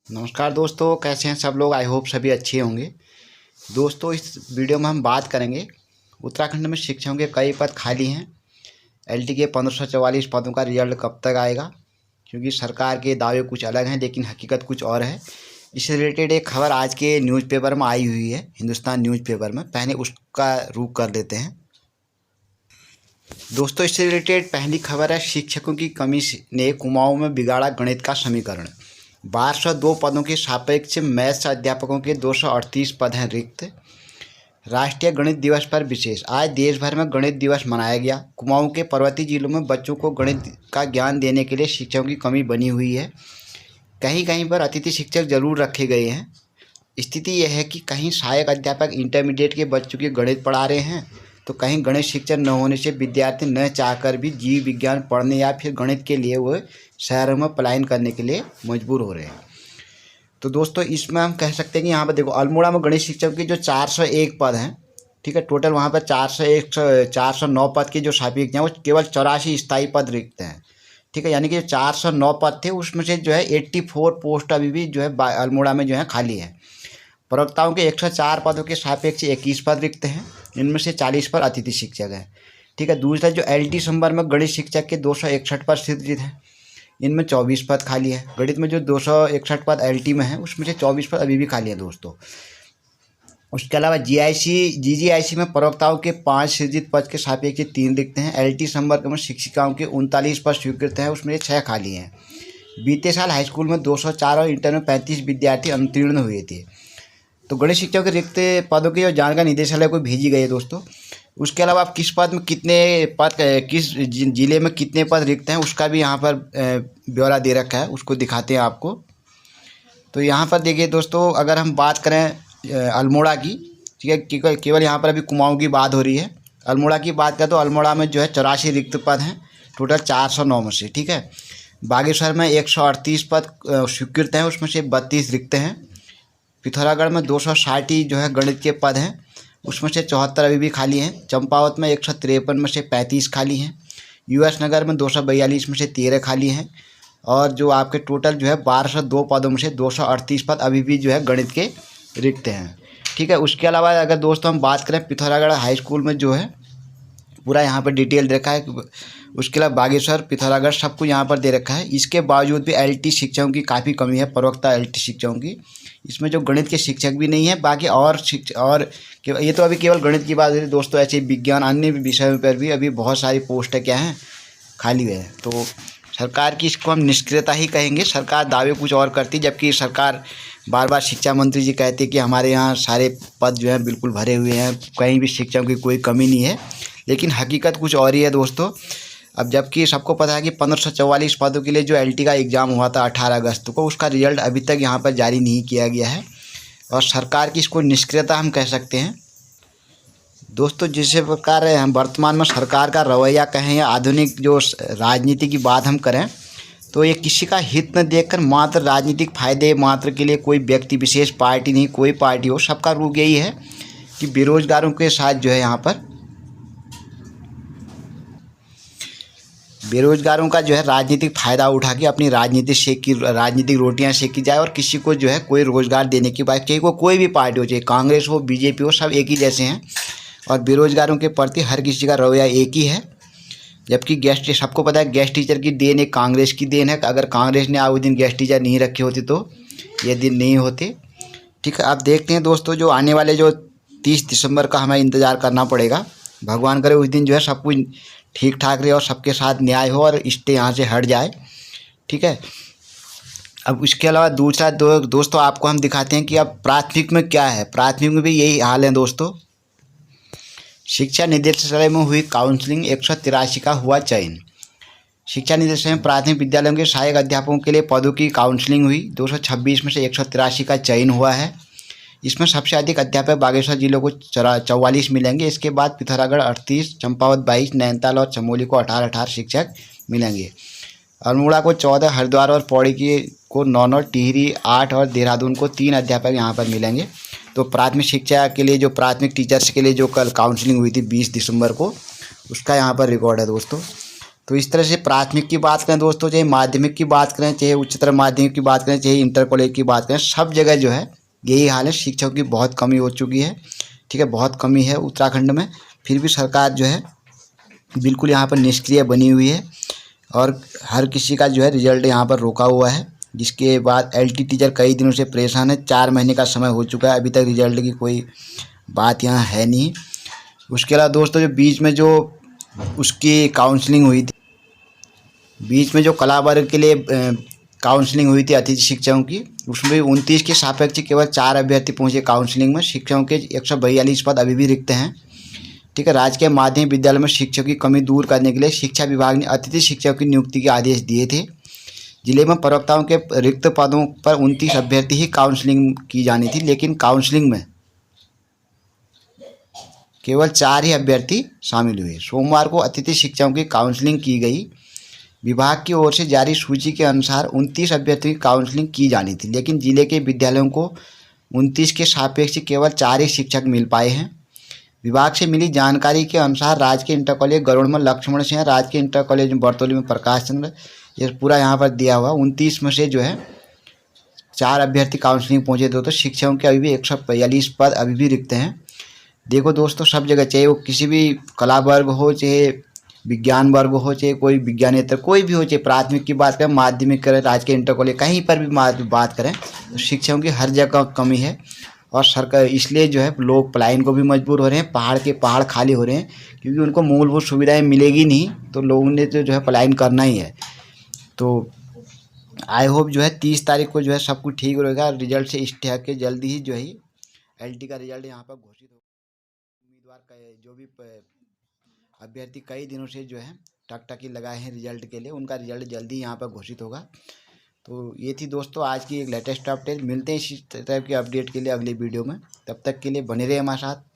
नमस्कार दोस्तों, कैसे हैं सब लोग। आई होप सभी अच्छे होंगे। दोस्तों, इस वीडियो में हम बात करेंगे उत्तराखंड में शिक्षकों के कई पद खाली हैं। एलटी के 1544 पदों का रिजल्ट कब तक आएगा, क्योंकि सरकार के दावे कुछ अलग हैं लेकिन हकीकत कुछ और है। इससे रिलेटेड एक खबर आज के न्यूज़पेपर में आई हुई है, हिंदुस्तान न्यूज़पेपर में। पहले उसका रुख कर लेते हैं। दोस्तों, इससे रिलेटेड पहली खबर है, शिक्षकों की कमी ने कुमाऊं में बिगाड़ा गणित का समीकरण। 1202 पदों के सापेक्ष मैथ्स अध्यापकों के 238 पद हैं रिक्त। राष्ट्रीय गणित दिवस पर विशेष, आज देश भर में गणित दिवस मनाया गया। कुमाऊं के पर्वतीय जिलों में बच्चों को गणित का ज्ञान देने के लिए शिक्षकों की कमी बनी हुई है। कहीं कहीं पर अतिथि शिक्षक जरूर रखे गए हैं। स्थिति यह है कि कहीं सहायक अध्यापक इंटरमीडिएट के बच्चों की गणित पढ़ा रहे हैं, तो कहीं गणित शिक्षक न होने से विद्यार्थी न चाहकर भी जीव विज्ञान पढ़ने या फिर गणित के लिए वो शहरों में पलायन करने के लिए मजबूर हो रहे हैं। तो दोस्तों, इसमें हम कह सकते हैं कि यहाँ पर देखो, अल्मोड़ा में गणित शिक्षक की जो 401 पद हैं, ठीक है, टोटल वहाँ पर 409 पद के जो सापेक्ष हैं वो केवल 84 स्थायी पद रिक्त हैं। ठीक है, यानी कि 409 पद थे, उसमें से जो है 84 पोस्ट अभी भी जो है अल्मोड़ा में जो है खाली है। प्रवक्ताओं के 104 पदों के सापेक्ष 21 पद रिक्त हैं, इनमें से 40 पर अतिथि शिक्षक हैं। ठीक है, दूसरा जो एलटी संवर में गणित शिक्षक के 261 पद सृजित हैं, इनमें 24 पद खाली है। गणित में जो 261 पद एलटी में है, उसमें से 24 पद अभी भी खाली है दोस्तों। उसके अलावा जीजीआईसी में प्रवक्ताओं के 5 सृजित पद के सापेक्ष 3 रिक्त हैं। एलटी संवर्ग में शिक्षिकाओं के 39 पद स्वीकृत हैं, उसमें से 6 खाली हैं। बीते साल हाईस्कूल में 204 और इंटर में 35 विद्यार्थी अनुत्तीर्ण हुए थे। तो गणित शिक्षकों के रिक्त पदों की जानकारी निदेशालय को भेजी गई है दोस्तों। उसके अलावा आप किस पद में कितने पद, किस जिले में कितने पद रिक्त हैं, उसका भी यहाँ पर ब्यौरा दे रखा है, उसको दिखाते हैं आपको। तो यहाँ पर देखिए दोस्तों, अगर हम बात करें अल्मोड़ा की, ठीक है, केवल यहाँ पर अभी कुमाऊं की बात हो रही है। अल्मोड़ा की बात करें तो अल्मोड़ा में जो है 84 रिक्त पद हैं टोटल 409 में से। ठीक है, बागेश्वर में 138 पद स्वीकृत हैं, उसमें से 32 रिक्त हैं। पिथौरागढ़ में 260 जो है गणित के पद हैं, उसमें से 74 अभी भी खाली हैं। चंपावत में 153 में से 35 खाली हैं। यूएस नगर में 242 में से 13 खाली हैं। और जो आपके टोटल जो है 1202 पदों में से 238 पद अभी भी जो है गणित के रिक्त हैं। ठीक है, उसके अलावा अगर दोस्तों हम बात करें पिथौरागढ़ हाई स्कूल में जो है पूरा यहाँ पर डिटेल दे रखा है। उसके अलावा बागेश्वर, पिथौरागढ़ सब कुछ यहाँ पर दे रखा है। इसके बावजूद भी एलटी शिक्षकों की काफ़ी कमी है, प्रवक्ता एलटी शिक्षकों की। इसमें जो गणित के शिक्षक भी नहीं है, बाकी और ये तो अभी केवल गणित की बात है दोस्तों। ऐसे विज्ञान अन्य विषयों पर भी अभी बहुत सारी पोस्ट क्या हैं, खाली है। तो सरकार की इसको हम निष्क्रियता ही कहेंगे। सरकार दावे कुछ और करती, जबकि सरकार बार बार शिक्षा मंत्री जी कहते कि हमारे यहाँ सारे पद जो हैं बिल्कुल भरे हुए हैं, कहीं भी शिक्षकों की कोई कमी नहीं है, लेकिन हकीकत कुछ और ही है दोस्तों। अब जबकि सबको पता है कि 1544 पदों के लिए जो एलटी का एग्ज़ाम हुआ था 18 अगस्त को, उसका रिजल्ट अभी तक यहाँ पर जारी नहीं किया गया है, और सरकार की इसको निष्क्रियता हम कह सकते हैं दोस्तों। जिस प्रकार हम वर्तमान में सरकार का रवैया कहें या आधुनिक जो राजनीति की बात हम करें, तो ये किसी का हित न देखकर मात्र राजनीतिक फायदे मात्र के लिए, कोई व्यक्ति विशेष पार्टी नहीं, कोई पार्टी हो, सबका रुख यही है कि बेरोजगारों के साथ जो है यहाँ पर बेरोजगारों का जो है राजनीतिक फ़ायदा उठा के अपनी राजनीतिक रोटियां सेकी जाए, और किसी को जो है कोई रोज़गार देने की बात, चाहे कोई भी पार्टी हो, चाहे कांग्रेस हो, बीजेपी हो, सब एक ही जैसे हैं, और बेरोजगारों के प्रति हर किसी का रवैया एक ही है। जबकि गेस्ट, सबको पता है गेस्ट टीचर की देन एक कांग्रेस की देन है। अगर कांग्रेस ने आज दिन गेस्ट टीचर नहीं रखे होते तो ये दिन नहीं होते। ठीक है, आप देखते हैं दोस्तों, जो आने वाले जो 30 दिसंबर का हमें इंतज़ार करना पड़ेगा। भगवान करे उस दिन जो है सब कुछ ठीक ठाक रहे और सबके साथ न्याय हो और स्टे यहाँ से हट जाए। ठीक है, अब उसके अलावा दूसरा दोस्तों आपको हम दिखाते हैं कि अब प्राथमिक में क्या है। प्राथमिक में भी यही हाल है दोस्तों। शिक्षा निदेशालय में हुई काउंसलिंग, 183 का हुआ चयन। शिक्षा निदेशालय में प्राथमिक विद्यालयों के सहायक अध्यापकों के लिए पदों की काउंसलिंग हुई। 226 में से 183 का चयन हुआ है। इसमें सबसे अधिक अध्यापक बागेश्वर जिलों को 44 मिलेंगे। इसके बाद पिथौरागढ़ 38, चंपावत 22, नैनीताल और चमोली को 18 शिक्षक मिलेंगे। अल्मोड़ा को 14, हरिद्वार और पौड़ी को 9, टिहरी 8 और देहरादून को 3 अध्यापक यहाँ पर मिलेंगे। तो प्राथमिक शिक्षा के लिए, जो प्राथमिक टीचर्स के लिए जो कल काउंसलिंग हुई थी 20 दिसंबर को, उसका यहाँ पर रिकॉर्ड है दोस्तों। तो इस तरह से प्राथमिक की बात करें दोस्तों, चाहे माध्यमिक की बात करें, चाहे उच्चतर माध्यमिक की बात करें, चाहे इंटर कॉलेज की बात करें, सब जगह जो है यही हाल है, शिक्षकों की बहुत कमी हो चुकी है। ठीक है, बहुत कमी है उत्तराखंड में। फिर भी सरकार जो है बिल्कुल यहाँ पर निष्क्रिय बनी हुई है और हर किसी का जो है रिजल्ट यहाँ पर रोका हुआ है। जिसके बाद LT टीचर कई दिनों से परेशान है। 4 महीने का समय हो चुका है, अभी तक रिजल्ट की कोई बात यहाँ है नहीं। उसके अलावा दोस्तों जो बीच में जो उसकी काउंसलिंग हुई थी, बीच में जो कला वर्ग के लिए काउंसलिंग हुई थी अतिथि शिक्षकों की, उसमें 29 के सापेक्ष केवल 4 अभ्यर्थी पहुंचे काउंसलिंग में। शिक्षकों के 142 पद अभी भी रिक्त हैं। ठीक है, राजकीय माध्यमिक विद्यालय में शिक्षकों की कमी दूर करने के लिए शिक्षा विभाग ने अतिथि शिक्षकों की नियुक्ति के आदेश दिए थे। जिले में प्रवक्ताओं के रिक्त पदों पर 29 अभ्यर्थी ही काउंसलिंग की जानी थी, लेकिन काउंसलिंग में केवल 4 ही अभ्यर्थी शामिल हुए। सोमवार को अतिथि शिक्षकों की काउंसलिंग की गई। विभाग की ओर से जारी सूची के अनुसार 29 अभ्यर्थियों की काउंसलिंग की जानी थी, लेकिन जिले के विद्यालयों को 29 के सापेक्ष केवल 4 ही शिक्षक मिल पाए हैं। विभाग से मिली जानकारी के अनुसार राजकीय इंटर कॉलेज गरुड़ में लक्ष्मण सिंह, राजकीय इंटर कॉलेज बरतौली में प्रकाश चंद्र, ये पूरा यहाँ पर दिया हुआ। 29 में से जो है 4 अभ्यर्थी काउंसलिंग पहुँचे थे। तो शिक्षकों के अभी भी 142 पद अभी भी रिक्त हैं। देखो दोस्तों, सब जगह, चाहे वो किसी भी कला वर्ग हो, चाहे विज्ञान वर्ग हो, चाहे कोई विज्ञानेतर कोई भी हो, चाहे प्राथमिक की बात करें, माध्यमिक करें, राजकीय इंटर कॉलेज, कहीं पर भी बात करें तो शिक्षकों की हर जगह कमी है। और सरकार इसलिए जो है लोग पलायन को भी मजबूर हो रहे हैं, पहाड़ के पहाड़ खाली हो रहे हैं, क्योंकि उनको मूलभूत सुविधाएं मिलेगी नहीं तो लोगों ने तो जो है पलायन करना ही है। तो आई होप जो है 30 तारीख को जो है सब कुछ ठीक रहेगा। रिजल्ट से स्टे हटके जल्दी ही जो है LT का रिजल्ट यहाँ पर घोषित होगा। उम्मीदवार का जो भी अभ्यर्थी कई दिनों से जो है टकटकी लगाए हैं रिजल्ट के लिए, उनका रिजल्ट जल्दी यहाँ पर घोषित होगा। तो ये थी दोस्तों आज की एक लेटेस्ट अपडेट। मिलते हैं इसी तरह की अपडेट के लिए अगली वीडियो में। तब तक के लिए बने रहे हमारे साथ।